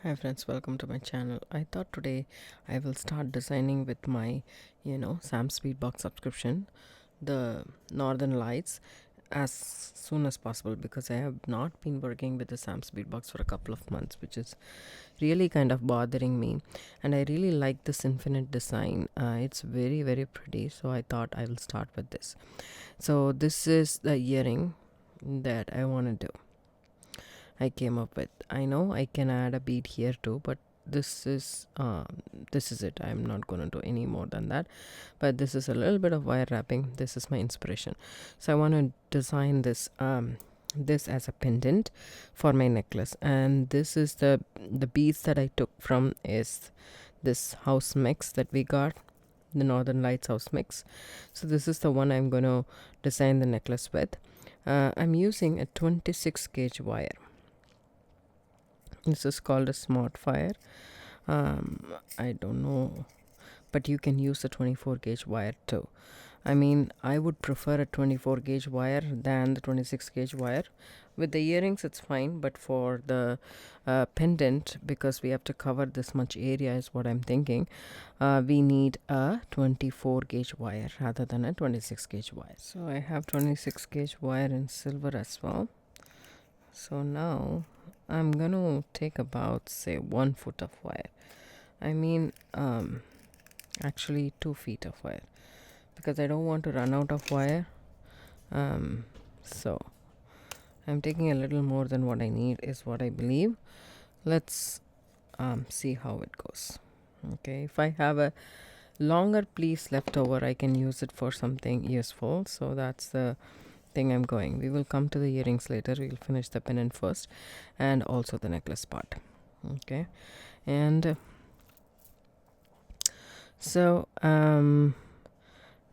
Hi friends, welcome to my channel. I thought today I will start designing with my, Sam Bead Box subscription, the Northern Lights, as soon as possible because I have not been working with the Sam Bead Box for a couple of months, which is really kind of bothering me. And I really like this infinite design. It's very, very pretty. So I thought I will start with this. So this is the earring that I want to do. I came up with. I know I can add a bead here too, but this is it. I'm not gonna do any more than that. But this is a little bit of wire wrapping. This is my inspiration. So I want to design this as a pendant for my necklace, and this is the beads that I took from is this house mix that we got, the Northern Lights house mix. So this is the one I'm going to design the necklace with. I'm using a 26 gauge wire. This is called a smart fire. I don't know, but you can use a 24 gauge wire too. I mean, I would prefer a 24 gauge wire than the 26 gauge wire. With the earrings it's fine, but for the pendant, because we have to cover this much area is what I'm thinking, we need a 24 gauge wire rather than a 26 gauge wire. So I have 26 gauge wire in silver as well. So now I'm gonna take about, say, 1 foot of wire. I mean, actually 2 feet of wire, because I don't want to run out of wire. So I'm taking a little more than what I need is what I believe. Let's see how it goes. Okay, if I have a longer piece left over, I can use it for something useful. So that's the thing I'm going. We will come to the earrings later. We'll finish the pendant first, and also the necklace part. Okay, and so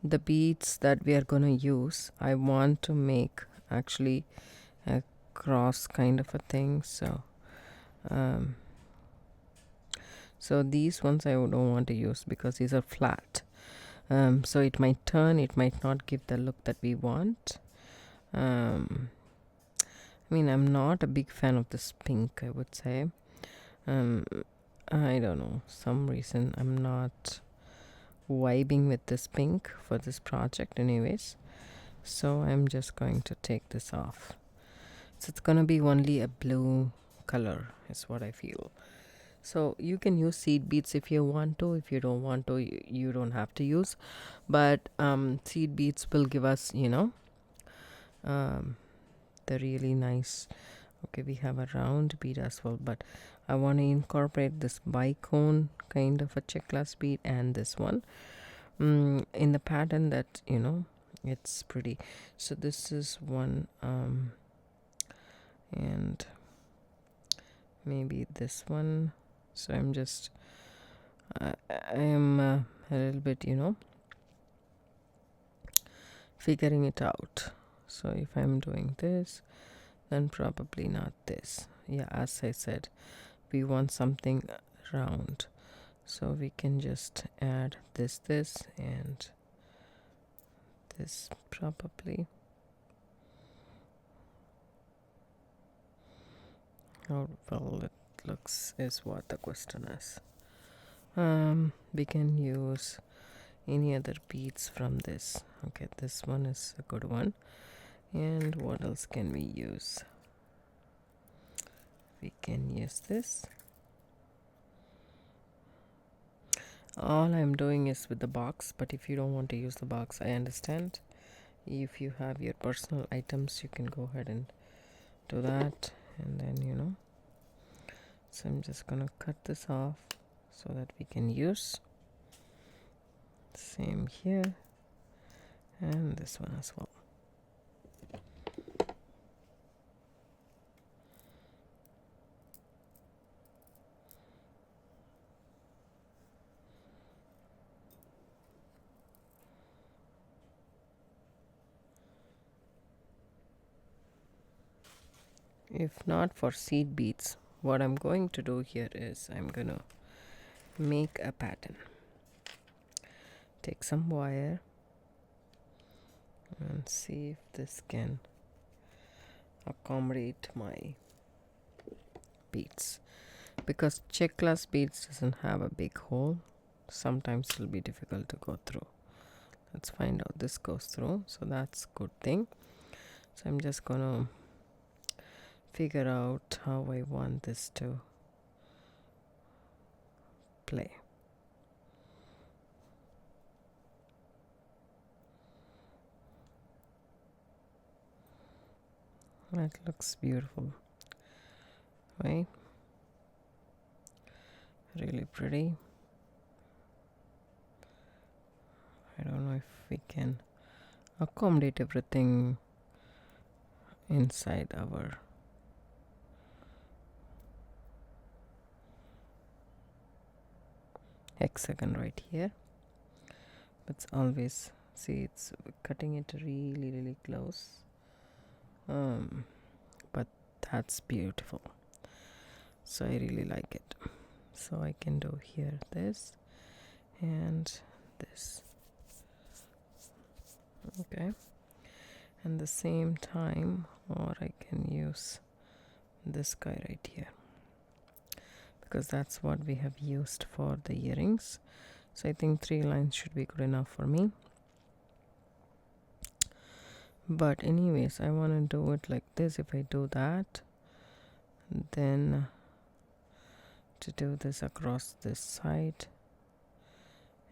the beads that we are going to use, I want to make actually a cross kind of a thing. So these ones I don't want to use because these are flat. So it might turn, it might not give the look that we want. I mean, I'm not a big fan of this pink, I would say. I don't know, some reason I'm not vibing with this pink for this project anyways. So I'm just going to take this off. So it's gonna be only a blue color is what I feel. So you can use seed beads if you want to. If you don't want to, you don't have to use. But seed beads will give us, the really nice. Okay, we have a round bead as well, but I want to incorporate this bicone kind of a check glass bead and this one in the pattern that it's pretty. So this is one, and maybe this one. So I'm just I am a little bit figuring it out. So if I'm doing this, then probably not this. Yeah, as I said, we want something round, so we can just add this and this probably. How well it looks is what the question is. We can use any other beads from this. Okay, this one is a good one. And what else can we use? We can use this. All I'm doing is with the box, but if you don't want to use the box, I understand. If you have your personal items, you can go ahead and do that. And then so I'm just gonna cut this off so that we can use. Same here, and this one as well. If not for seed beads, what I'm going to do here is I'm gonna make a pattern. Take some wire and see if this can accommodate my beads. because check glass beads doesn't have a big hole. Sometimes it'll be difficult to go through. Let's find out. This goes through, so that's good thing. So I'm just gonna figure out how I want this to play. That looks beautiful, right? Really pretty. I don't know if we can accommodate everything inside our hexagon right here, but it's always, see, it's cutting it really close, but that's beautiful. So I really like it. So I can do here this and this, okay, and the same time, or I can use this guy right here, because that's what we have used for the earrings. So I think 3 lines should be good enough for me. But anyways, I want to do it like this. If I do that, then to do this across this side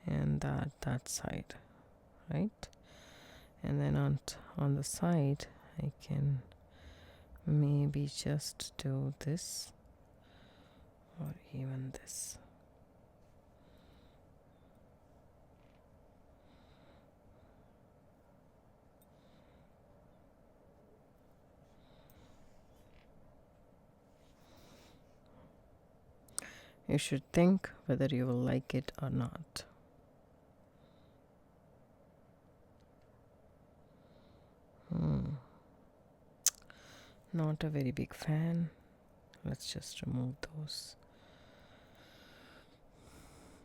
and that side, right? And then on the side I can maybe just do this, or even this. You should think whether you will like it or not. Not a very big fan. Let's just remove those.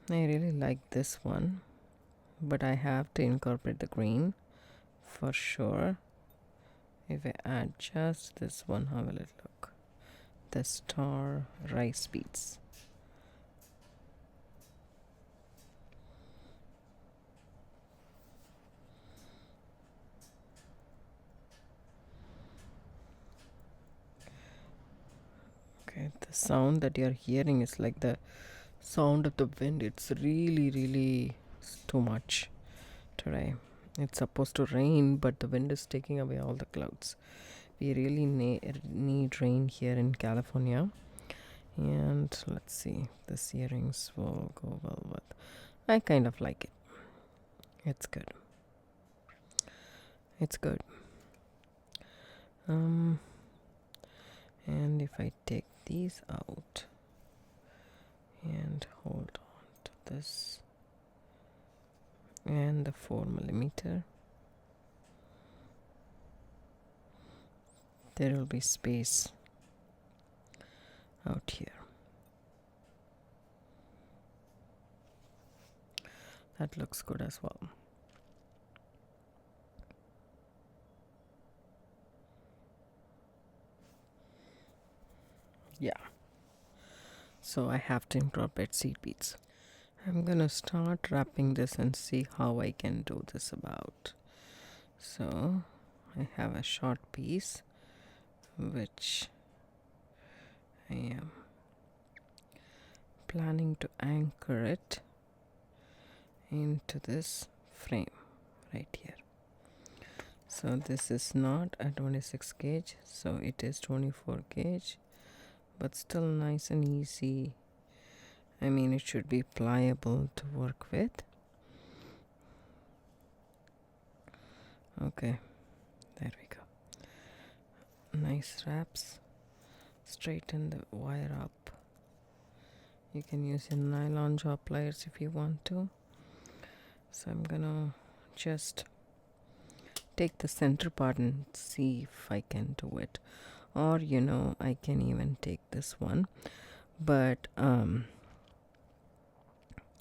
I really like this one, but I have to incorporate the green for sure. If I add just this one, how will it look? The star rice beads. Okay, the sound that you're hearing is like the sound of the wind. It's really too much today. It's supposed to rain, but the wind is taking away all the clouds. We really need rain here in California. And let's see, these earrings will go well with. I kind of like it. It's good. It's good. And if I take these out and hold on to this and the 4mm, there will be space out here. That looks good as well. Yeah. So I have to incorporate seed beads. I'm gonna start wrapping this and see how I can do this about. So I have a short piece which I am planning to anchor it into this frame right here. So this is not a 26 gauge, so it is 24 gauge, but still nice and easy. I mean, it should be pliable to work with. Okay, there we go. Nice wraps. Straighten the wire up. You can use your nylon jaw pliers if you want to. So I'm gonna just take the center part and see if I can do it, or I can even take this one, but I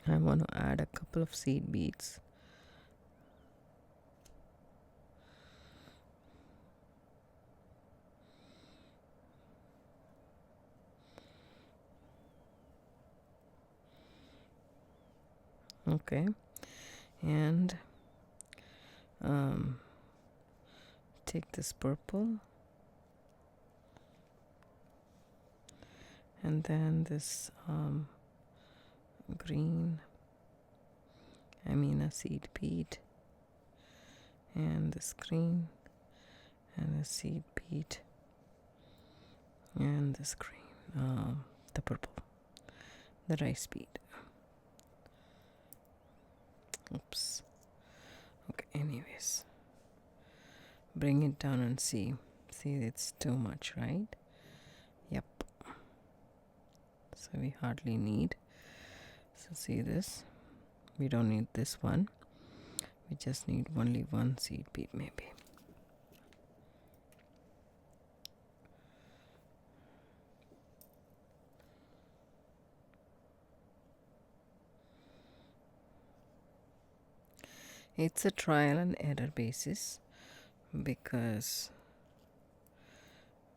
want to add a couple of seed beads. Okay, and take this purple and then this green, a seed bead, and this green and a seed bead, and this green, the purple, the rice bead. Oops. Okay, anyways, bring it down and see it's too much, right? Yep. So we hardly need, so see this, we don't need this one, we just need only one seed bead maybe. It's a trial and error basis, because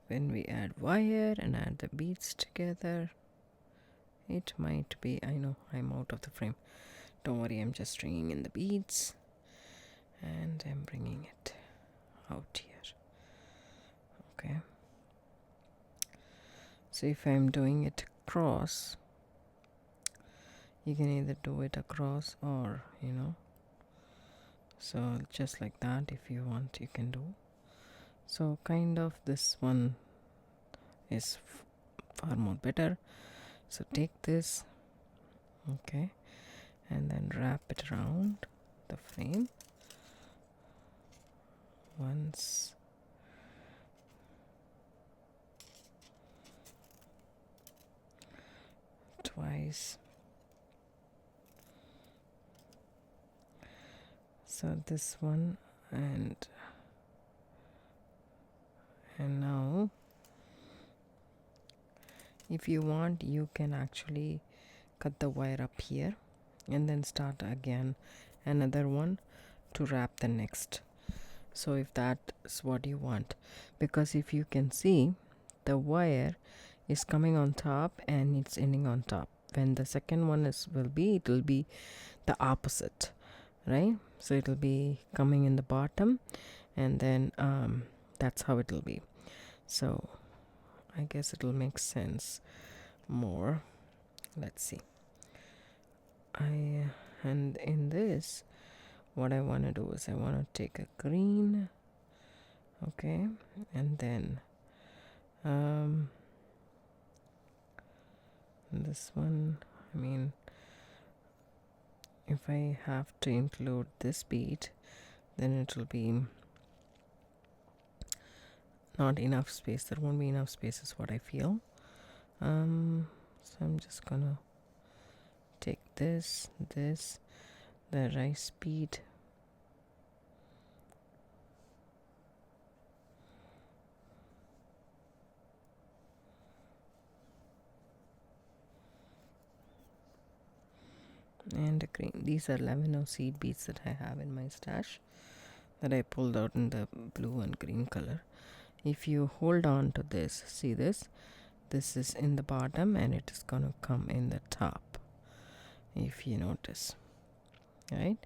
when we add wire and add the beads together, it might be, I know I'm out of the frame, don't worry, I'm just stringing in the beads and I'm bringing it out here. Okay, so if I'm doing it across, you can either do it across or so just like that, if you want you can do. So kind of this one is far more better. So take this, okay, and then wrap it around the frame once, twice. So this one, and now if you want you can actually cut the wire up here and then start again another one to wrap the next. So if that's what you want, because if you can see, the wire is coming on top and it's ending on top. When the second one it will be the opposite, right? So it will be coming in the bottom, and then that's how it will be. So I guess it will make sense more. Let's see. And in this, what I want to do is I want to take a green, okay, and then this one, if I have to include this bead, then it will be not enough space. There won't be enough space is what I feel. So I'm just gonna take this, the rice bead, and the green. These are lemon seed beads that I have in my stash that I pulled out in the blue and green color. If you hold on to this, see this is in the bottom and it is going to come in the top, if you notice, right?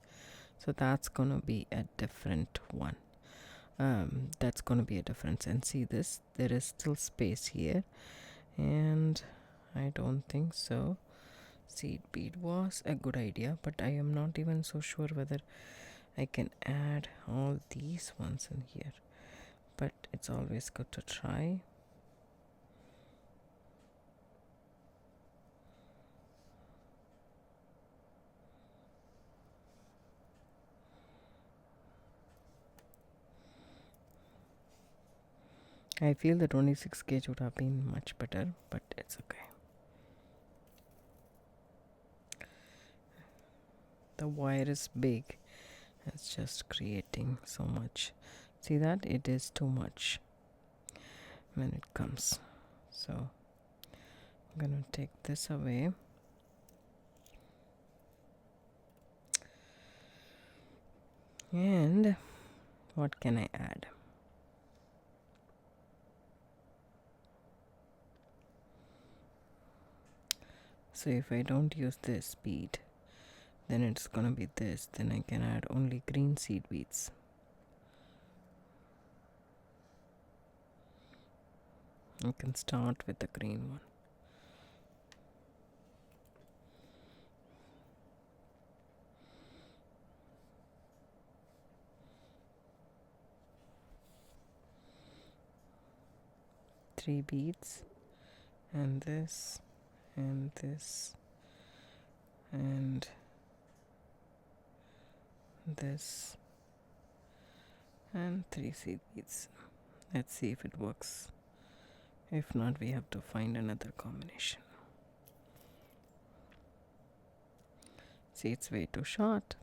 So that's going to be a different one. That's going to be a difference. And see this, there is still space here, and I don't think so seed bead was a good idea, but I am not even so sure whether I can add all these ones in here, but it's always good to try. I feel the 26 gauge would have been much better, but it's okay. The wire is big, it's just creating so much. See that? It is too much when it comes. So I'm gonna take this away. And what can I add? So if I don't use this bead, then it's gonna be this. Then I can add only green seed beads. I can start with the green one. Three beads, and this, and this, and this, and 3 seed beads. Let's see if it works. If not, we have to find another combination. See, it's way too short.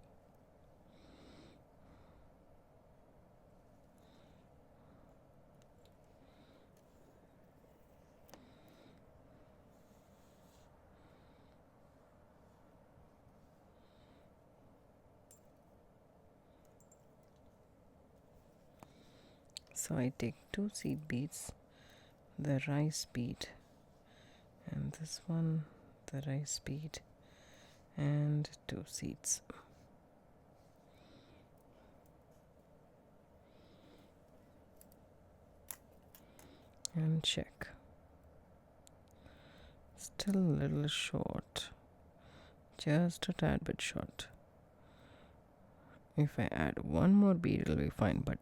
So I take 2 seed beads, the rice bead, and this one, the rice bead, and 2 seeds. And check. Still a little short, just a tad bit short. If I add one more bead, it'll be fine, but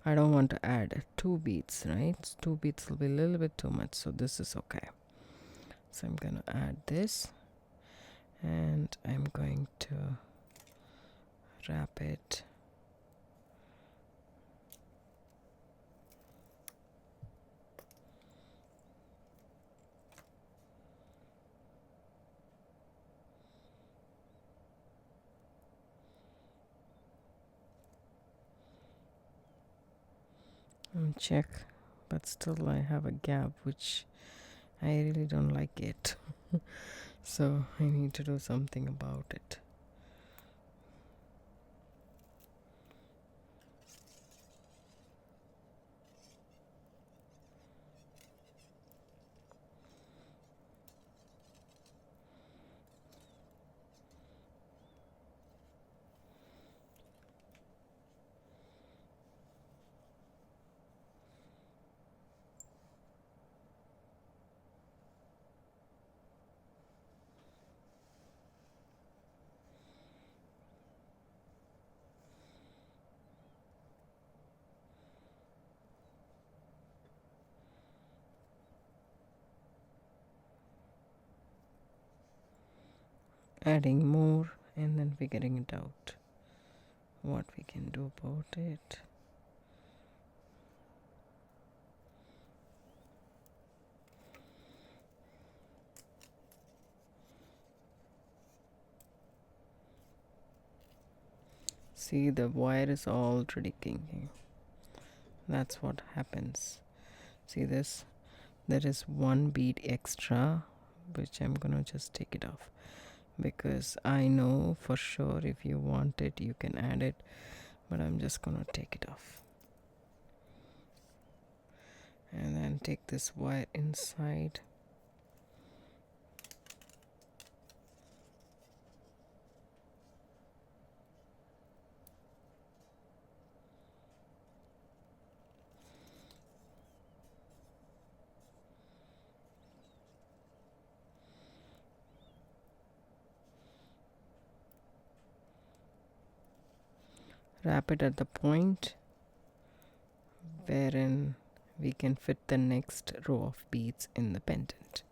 I don't want to add 2 beads, right? 2 beads will be a little bit too much, so this is okay. So I'm going to add this, and I'm going to wrap it. And check, but still I have a gap which I really don't like it. So I need to do something about it. Adding more and then figuring it out what we can do about it. See, the wire is already kinking. That's what happens. See this? There is 1 bead extra, which I'm gonna just take it off, because I know for sure if you want it you can add it, but I'm just gonna take it off. And then take this wire inside. Wrap it at the point wherein we can fit the next row of beads in the pendant.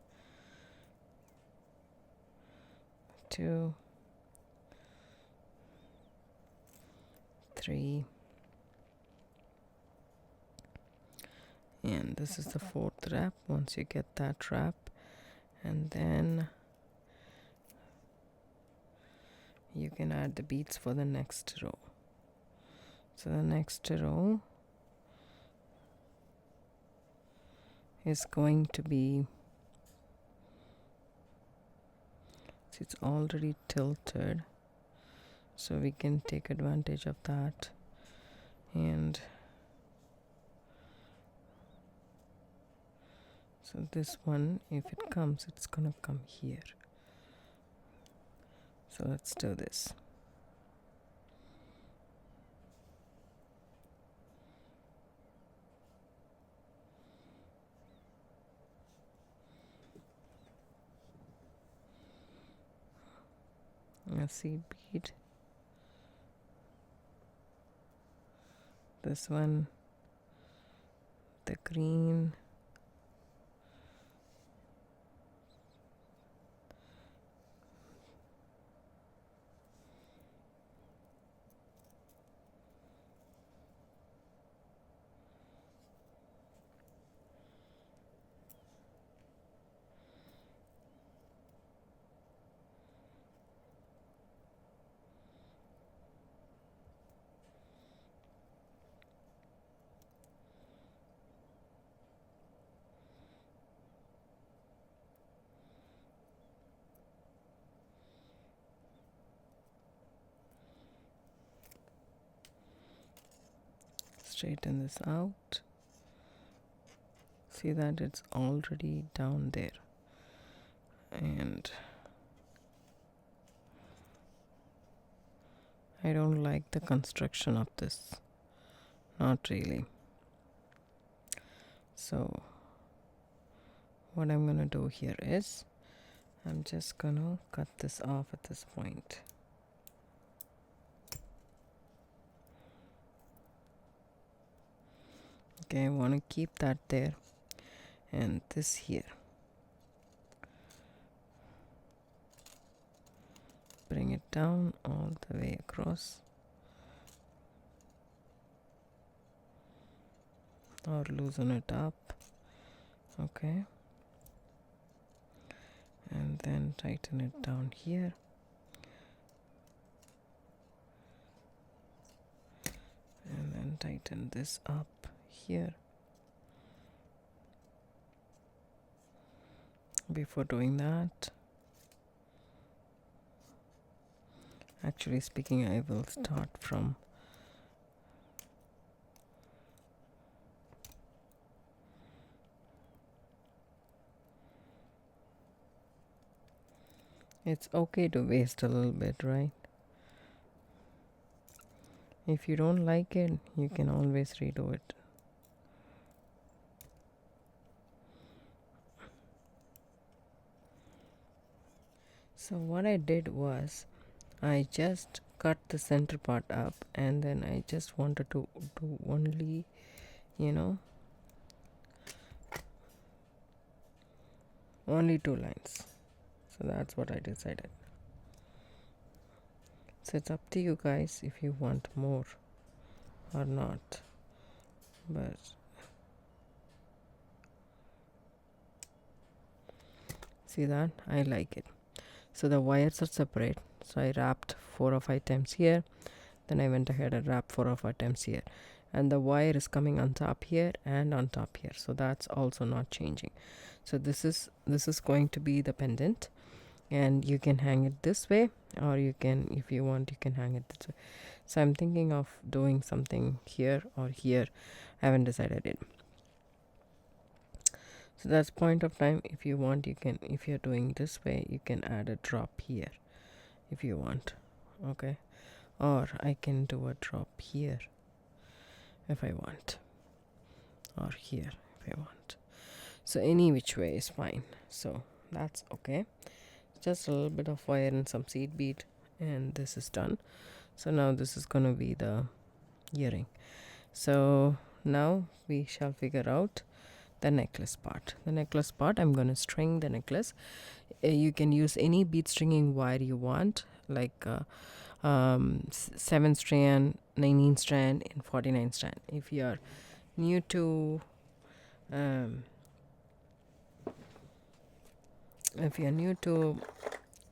2, 3, and this is the 4th wrap. Once you get that wrap, and then you can add the beads for the next row. So the next row is going to be, it's already tilted, so we can take advantage of that. And so this one, if it comes, it's gonna come here. So let's do this. a seed bead, this one, the green, straighten this out. See that it's already down there, and I don't like the construction of this, not really. So what I'm gonna do here is I'm just gonna cut this off at this point. Okay, I want to keep that there, and this here. Bring it down all the way across, or loosen it up. Okay, and then tighten it down here. And then tighten this up here. Before doing that, actually speaking, I will start from it's okay to waste a little bit, right? If you don't like it, you can always redo it. So what I did was I just cut the center part up, and then I just wanted to do only, only 2 lines. So that's what I decided. So it's up to you guys if you want more or not, but see that I like it. So the wires are separate, so I wrapped 4 or 5 times here, then I went ahead and wrapped 4 or 5 times here, and the wire is coming on top here and on top here, so that's also not changing. So this is going to be the pendant, and you can hang it this way, or you can, if you want, you can hang it this way. So I'm thinking of doing something here or here. I haven't decided it. So that's point of time. If you want, you can, if you're doing this way, you can add a drop here if you want. Okay, or I can do a drop here if I want, or here if I want. So any which way is fine. So that's okay. Just a little bit of wire and some seed bead, and this is done. So now this is gonna be the earring. So now we shall figure out the necklace part. The necklace part, I'm gonna string the necklace. You can use any bead stringing wire you want, like 7 strand, 19 strand, and 49 strand. If you are new to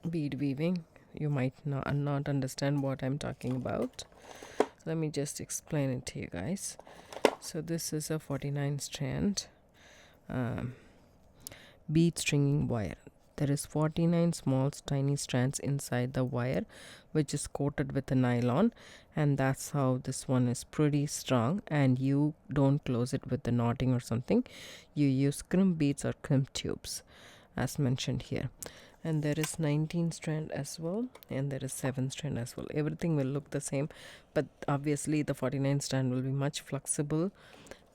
bead weaving, you might not understand what I'm talking about. Let me just explain it to you guys. So this is a 49 strand bead stringing wire. There is 49 small tiny strands inside the wire, which is coated with a nylon, and that's how this one is pretty strong, and you don't close it with the knotting or something. You use crimp beads or crimp tubes as mentioned here. And there is 19 strand as well, and there is 7 strand as well. Everything will look the same, but obviously the 49 strand will be much flexible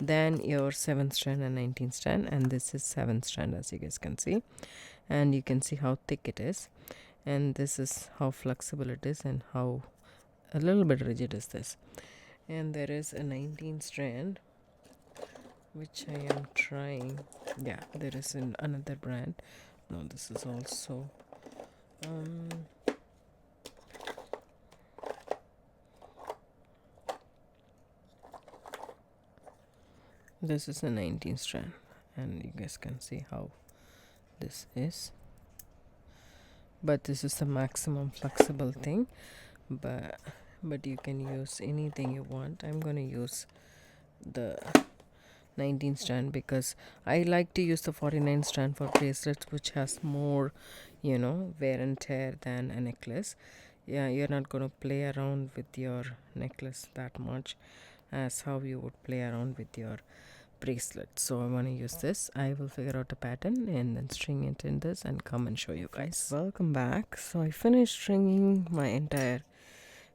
than your 7 strand and 19 strand, and this is 7 strand, as you guys can see, and you can see how thick it is. and this is how flexible it is and how a little bit rigid is this. And there is a 19 strand which I am trying. Yeah, there is another brand. No, this is also this is a 19 strand, and you guys can see how this is, but this is the maximum flexible thing, but you can use anything you want. I'm gonna use the 19 strand because I like to use the 49 strand for bracelets, which has more wear and tear than a necklace. Yeah, you're not gonna play around with your necklace that much as how you would play around with your bracelet. So I want to use this. I will figure out a pattern and then string it in this and come and show you guys. Welcome back. So I finished stringing my entire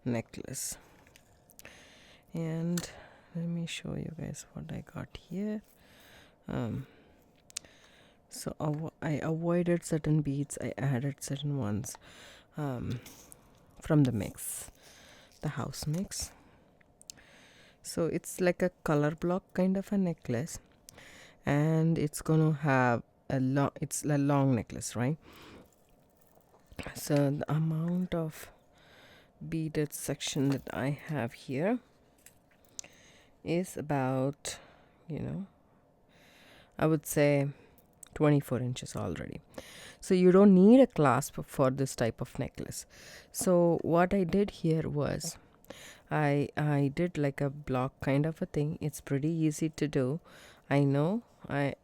necklace, and let me show you guys what I got here. So I avoided certain beads, I added certain ones from the mix, the house mix. So it's like a color block kind of a necklace, and it's gonna have it's a long necklace, right? So the amount of beaded section that I have here is about, I would say 24 inches already. So you don't need a clasp for this type of necklace. So what I did here was I did like a block kind of a thing. It's pretty easy to do. I know I'm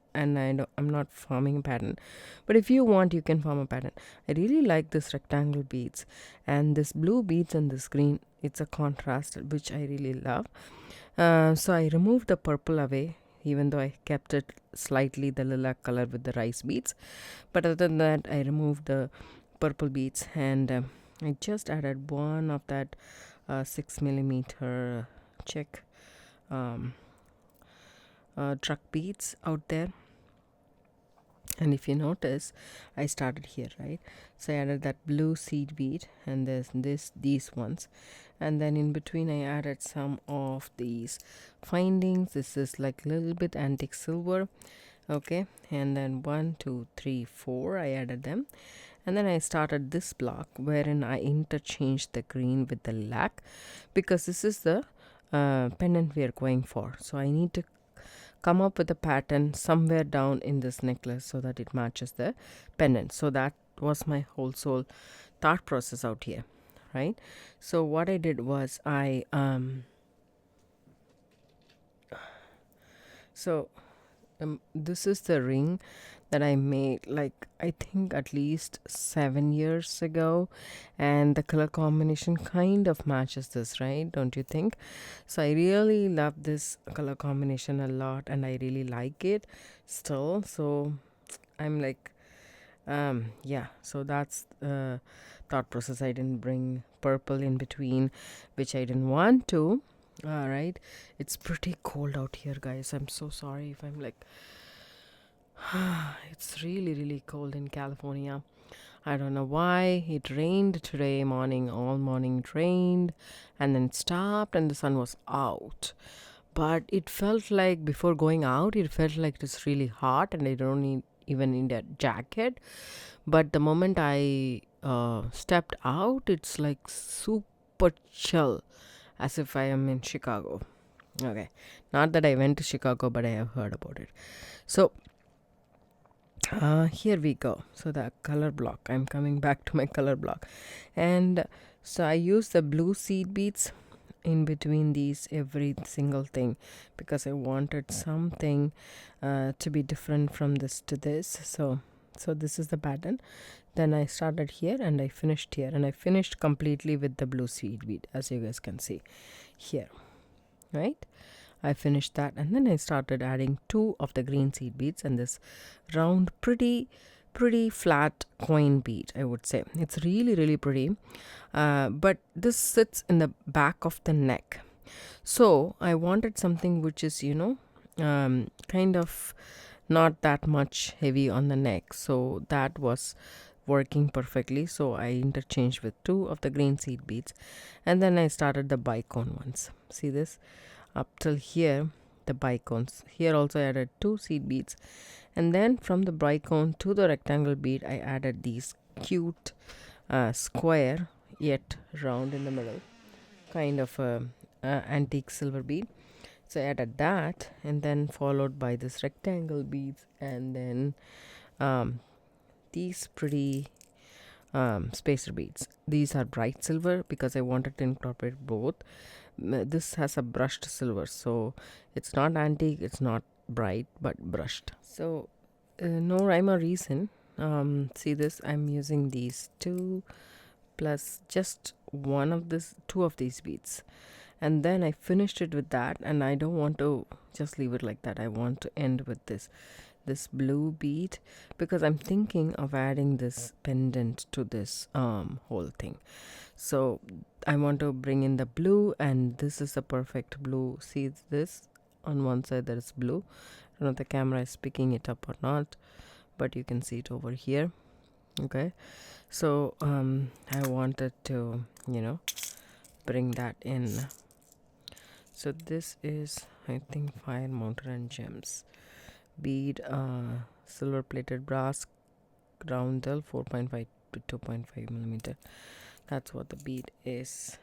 not forming a pattern, but if you want, you can form a pattern. I really like this rectangle beads, and this blue beads and this green, it's a contrast which I really love. So I removed the purple away, even though I kept it slightly the lilac color with the rice beads, but other than that I removed the purple beads, and I just added one of that 6mm check truck beads out there. And if you notice, I started here, right? So I added that blue seed bead, and there's these ones, and then in between I added some of these findings. This is like a little bit antique silver, okay, and then 1 2 3 4 I added them, and then I started this block wherein I interchanged the green with the lilac, because this is the pendant we are going for. So I need to come up with a pattern somewhere down in this necklace so that it matches the pendant. So that was my whole soul thought process out here, right? So what I did was this is the ring that I made, like I think at least 7 years ago, and the color combination kind of matches this, right? Don't you think? So I really love this color combination a lot, and I really like it still. So I'm like, yeah, so that's the thought process. I didn't bring purple in between, which I didn't want to. All right, it's pretty cold out here, guys. I'm so sorry if I'm like it's really, really cold in California. I don't know why. It rained today morning, all morning it rained, and then it stopped and the sun was out. But it felt like before going out, it felt like it was really hot and I don't even need a jacket. But the moment I stepped out, it's like super chill, as if I am in Chicago. Okay, not that I went to Chicago, but I have heard about it. So here we go. So the color block, I'm coming back to my color block, and so I use the blue seed beads in between these every single thing, because I wanted something to be different from this to this. So this is the pattern. Then I started here and I finished here, and I finished completely with the blue seed bead, as you guys can see here, right? I finished that, and then I started adding 2 of the green seed beads and this round pretty flat coin bead. I would say it's really, really pretty, but this sits in the back of the neck. So I wanted something which is kind of not that much heavy on the neck. So that was working perfectly, so I interchanged with 2 of the green seed beads, and then I started the bicone ones. See this? Up till here, the bicones. Here also I added 2 seed beads, and then from the bicone to the rectangle bead I added these cute square yet round in the middle, kind of a antique silver bead. So I added that, and then followed by this rectangle beads, and then these pretty spacer beads. These are bright silver because I wanted to incorporate both. This has a brushed silver, so it's not antique, it's not bright, but brushed. So no rhyme or reason. See this? I'm using these 2 plus just 2 of these beads, and then I finished it with that, and I don't want to just leave it like that. I want to end with this blue bead, because I'm thinking of adding this pendant to this whole thing. So I want to bring in the blue, and this is the perfect blue. See this? On one side there is blue. I don't know if the camera is picking it up or not, but you can see it over here. Okay, so I wanted to bring that in. So this is, I think, Fire Mountain and Gems bead, silver plated brass roundel, 4.5 to 2.5 millimeter. That's what the bead is.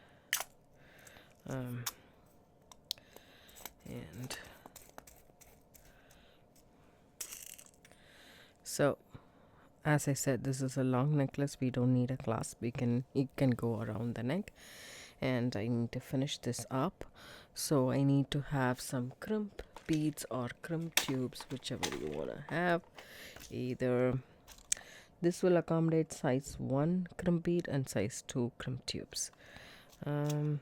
And so, as I said, this is a long necklace. We don't need a clasp. It can go around the neck, and I need to finish this up. So I need to have some crimp beads or crimp tubes, whichever you want to have. Either this will accommodate size 1 crimp bead and size 2 crimp tubes. Let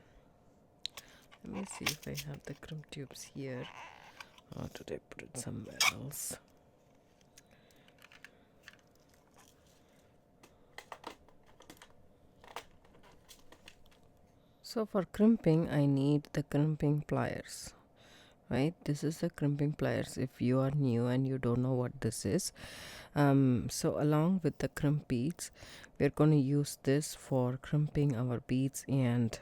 me see if I have the crimp tubes here, or did I put it somewhere else? So for crimping, I need the crimping pliers, right? This is the crimping pliers if you are new and you don't know what this is. So along with the crimp beads, we're going to use this for crimping our beads and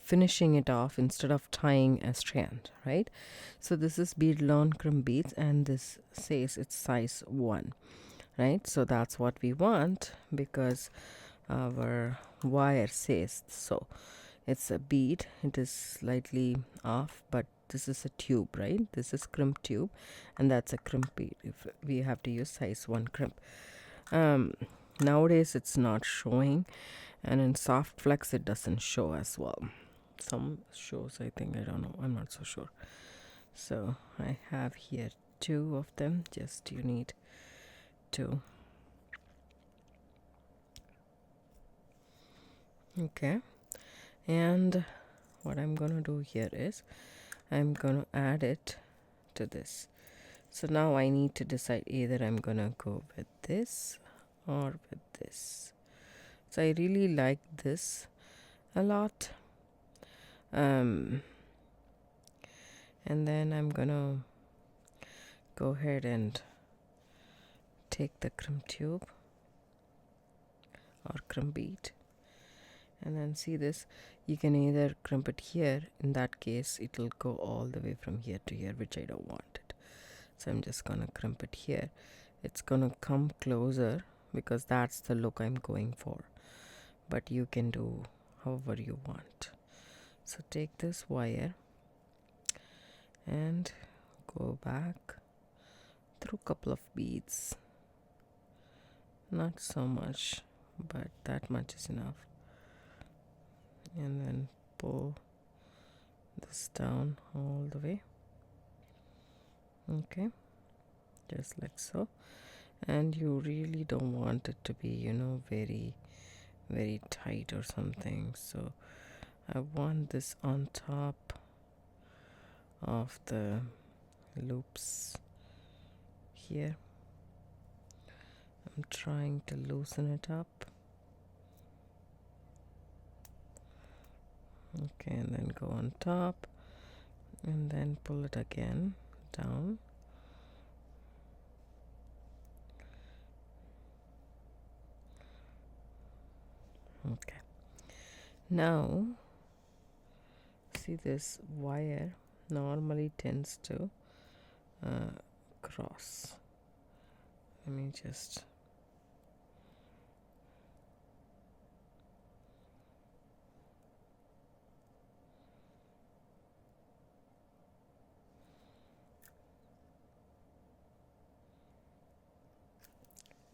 finishing it off instead of tying a strand, right? So this is bead lawn crimp beads, and this says it's size 1, right? So that's what we want, because our wire says so. It's a bead, it is slightly off, but this is a tube, right? This is crimp tube, and that's a crimp bead. If we have to use size 1 crimp. Nowadays it's not showing, and in soft flex it doesn't show as well. Some shows, I think, I don't know, I'm not so sure. So I have here 2 of them. Just you need 2. Okay, and what I'm gonna do here is I'm gonna add it to this. So now I need to decide, either I'm gonna go with this or with this. So I really like this a lot. And then I'm gonna go ahead and take the crimp tube or crimp bead, and then see this, you can either crimp it here. In that case it will go all the way from here to here, which I don't want it. So I'm just gonna crimp it here. It's gonna come closer because that's the look I'm going for, but you can do however you want. So take this wire and go back through a couple of beads, not so much, but that much is enough, and then pull this down all the way. Okay, just like so. And you really don't want it to be, very very tight or something. So I want this on top of the loops here. I'm trying to loosen it up. Okay, and then go on top, and then pull it again down. Okay, now see, this wire normally tends to cross. Let me just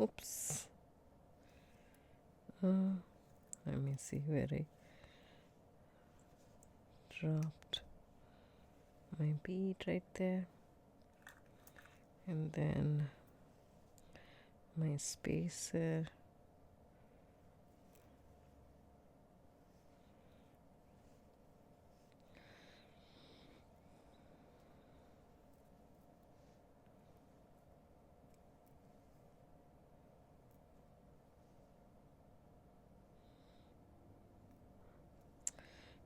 oops. Let me see where I dropped my bead right there, and then my spacer.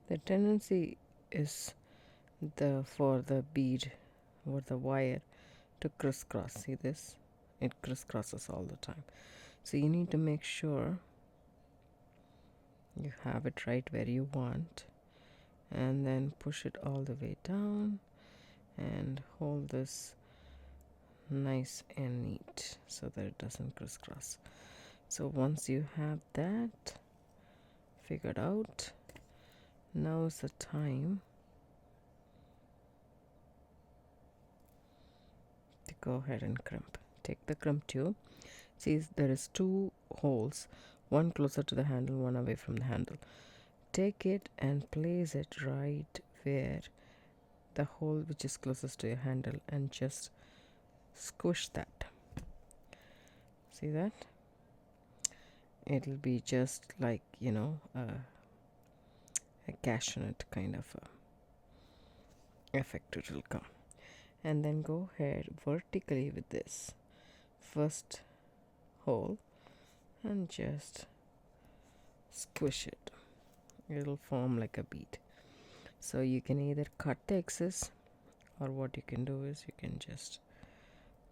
The tendency is for the bead or the wire to crisscross. See this? It crisscrosses all the time. So you need to make sure you have it right where you want, and then push it all the way down and hold this nice and neat so that it doesn't crisscross. So once you have that figured out, now is the time to go ahead and crimp. Take the crimp tube. See, there is two holes, one closer to the handle, one away from the handle. Take it and place it right where the hole which is closest to your handle, and just squish that. See that? It'll be just like, a cashewnut kind of a effect it will come. And then go ahead vertically with this first hole and just squish it. It'll form like a bead. So you can either cut the excess, or what you can do is you can just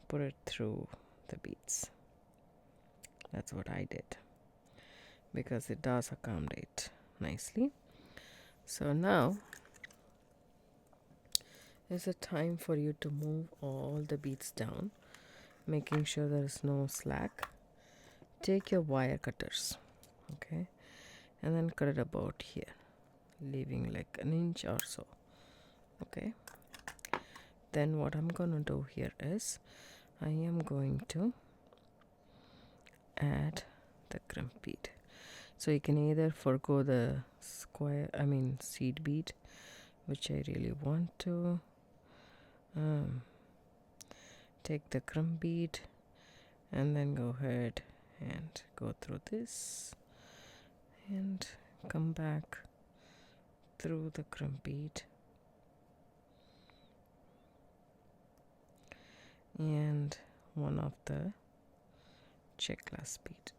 put it through the beads. That's what I did, because it does accommodate nicely. So now is the time for you to move all the beads down, making sure there is no slack. Take your wire cutters, okay, and then cut it about here, leaving like an inch or so. Okay, then what I'm gonna do here is I am going to add the crimp bead. So you can either forego the seed bead, which I really want to. Take the crimp bead and then go ahead and go through this and come back through the crimp bead and one of the check glass bead.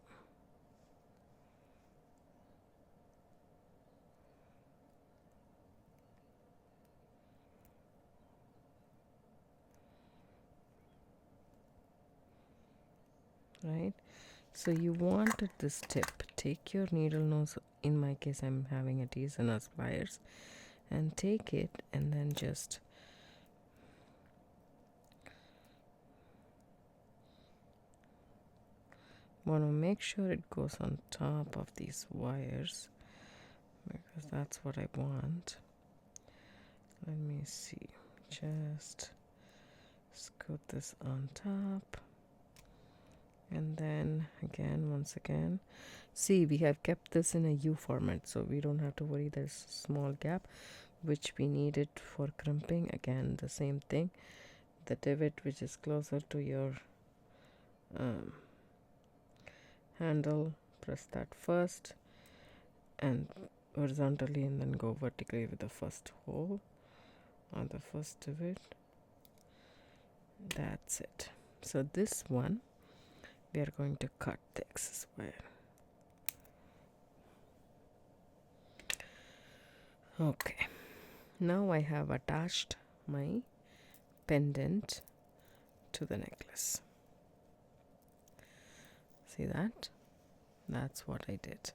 Right, so you want at this tip, take your needle nose, in my case I'm having a T-Zenas pliers, and take it and then just want to make sure it goes on top of these wires, because that's what I want. Let me see, just scoot this on top. And then once again, see, we have kept this in a U format, so we don't have to worry. There's a small gap which we needed for crimping. Again, the same thing, the divot which is closer to your handle, press that first and horizontally, and then go vertically with the first hole on the first divot. That's it. So this one we are going to cut the excess wire. Okay, now I have attached my pendant to the necklace. See that? That's what I did.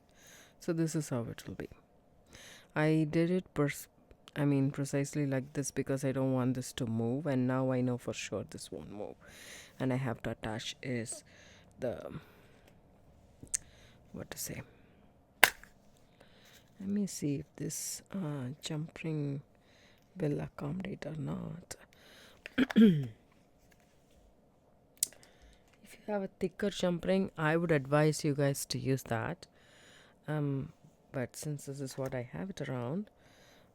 So this is how it will be. I did it precisely like this because I don't want this to move, and now I know for sure this won't move. And I have to attach is the, what to say, let me see if this jump ring will accommodate or not. If you have a thicker jump ring, I would advise you guys to use that. But since this is what I have it around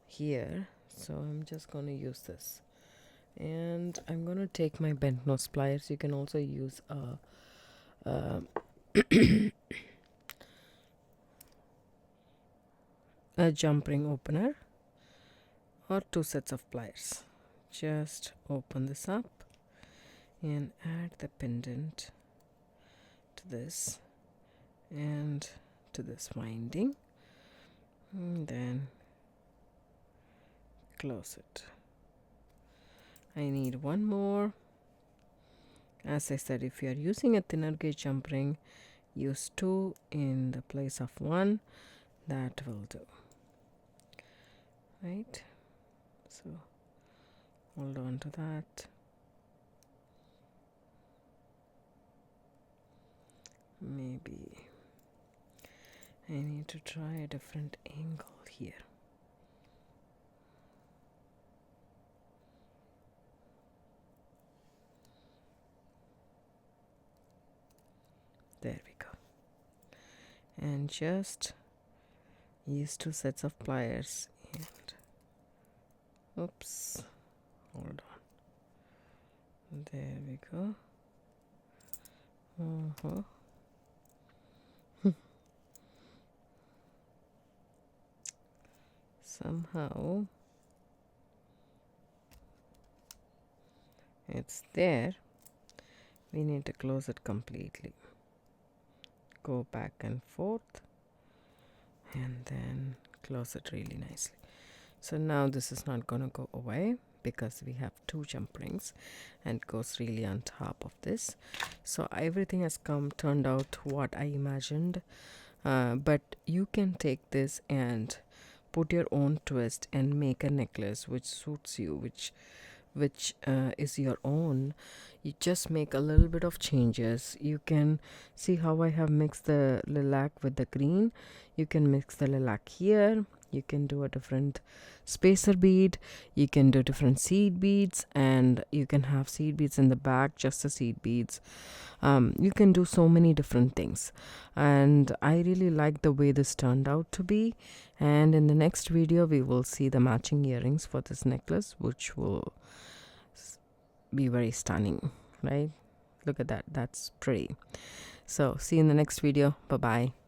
here, so I'm just going to use this. And I'm going to take my bent nose pliers. You can also use a jump ring opener or 2 sets of pliers. Just open this up and add the pendant to this and to this winding, and then close it. I need one more. As I said, if you are using a thinner gauge jump ring, use 2 in the place of 1. That will do. Right? So hold on to that. Maybe I need to try a different angle here. There we go. And just use 2 sets of pliers and oops, hold on. There we go. Somehow it's there. We need to close it completely. Go back and forth and then close it really nicely. So now this is not going to go away because we have 2 jump rings and it goes really on top of this. So everything has turned out what I imagined, but you can take this and put your own twist and make a necklace which suits you, which is your own. You just make a little bit of changes. You can see how I have mixed the lilac with the green. You can mix the lilac here. You can do a different spacer bead. You can do different seed beads, and you can have seed beads in the back, just the seed beads. You can do so many different things, and I really like the way this turned out to be. And in the next video we will see the matching earrings for this necklace, which will be very stunning, right? Look at that, that's pretty. So see you in the next video. Bye bye.